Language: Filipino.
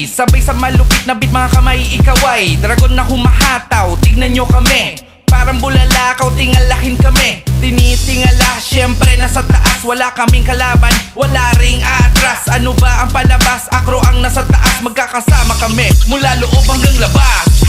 Sabay sa malupit na beat mga kamay ikaway. Dragon na humahataw, tignan nyo kami. Parang bulalakaw, tingalahin kami. Tinitingala, syempre nasa taas. Wala kaming kalaban, wala ring atras. Ano ba ang palabas? Akro ang nasa taas, magkakasama kami mula loob hanggang labas.